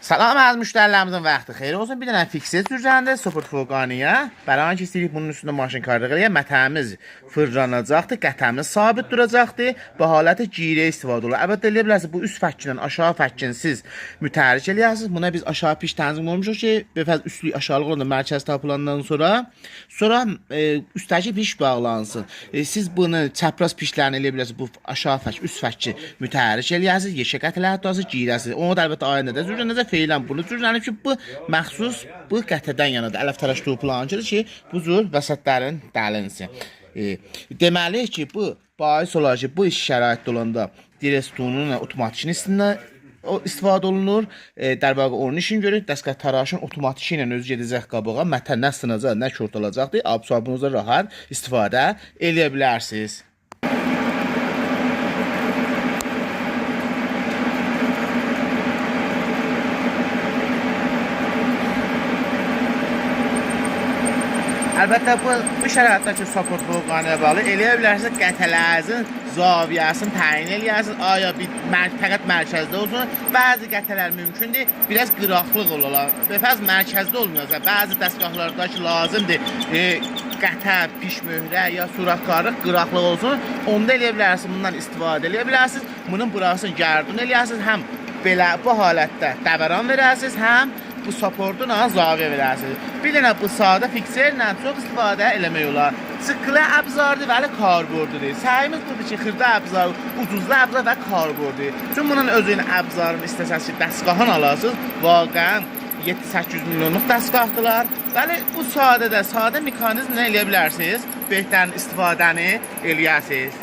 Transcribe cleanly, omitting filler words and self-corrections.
Salam əziz müştərilərimizin vaxtı xeyir olsun. Bir dənə fikset sürücəndə Support Volqaniya. Bəran ki, istəyirik bunun üstündə maşın qarlıq eləyə. Mətəmiz fırlanacaqdır, qətəmiz sabit duracaqdır. Bu haləti girə istifadə olur. Əlbəttə eləyə bilərsiniz, bu üst fəkkindən aşağı fəkkin siz mütəhərrik eləyəsiniz. Buna biz aşağı piş tənzim olmuşuq ki, bəfəz üstlük aşağılıq olanda mərkəz tapılandan sonra üstdəki piş bağlansın. Siz bunu çəpraz pişlərini eləyə bilərsiniz. Bu aşağı fək, üst fəkki mütəhərrik eləyəsiniz. Yeşə qətələr tutasınız, girəsiniz. Onu da əlbəttə ayında da sürücənizə feylən bunu cürlənib ki, bu məxsus bu qətədən yanadır. Ələf tərəş toplanıcıdır ki, bu cür vəsətlərin dəlinsin. Deməli ki, bu bahis olar ki, bu iş şəraitdə olanda direksiyonun otomatik istifadə olunur. Dərbəqə onun işini görür. Dəstgah taraşın otomatik ilə özü gedəcək qabağa. Mətən nə sınacaq, nə kört olacaqdır. Absabınızda rahat istifadə eləyə bilərsiniz. Əlbəttə bu şəraitdəki Support Volqaniya bağlı eləyə bilərsiniz, qətələrinizin zaviyəsini təyin eləyəsiniz. Aya fəqət mərkəzdə olsun. Bəzi qətələr mümkündür, biraz qıraqlıq olar. Bəfəz mərkəzdə olmayacaq. Bəzi dəstgahlarda ki, lazımdır qətə, piş möhrə ya suratkarlıq qıraqlıq olsun. Onda eləyə bilərsiniz, bundan istifadə eləyə bilərsiniz. Bunun burasını gərdun eləyəsiniz. Həm belə bu halətdə dəvəran verəsiniz, həm bu supportun zaviyə verəsiniz. Bir dənə bu sadə fikserlə çox istifadə eləmək olar. Sıqılı əbzardır, vəli karborddur. Səyimiz budur ki, xırda əbzar, ucuzlu əbzar və karborddur. Çünki bunun özünün əbzarını istəsəz ki, dəstgahını alasınız. Vaqəən 7-800 milyonluq dəstgahdılar. Bəli, bu sadə mexanizmlə eləyə bilərsiniz. Behətərin istifadəni eləyəsiniz.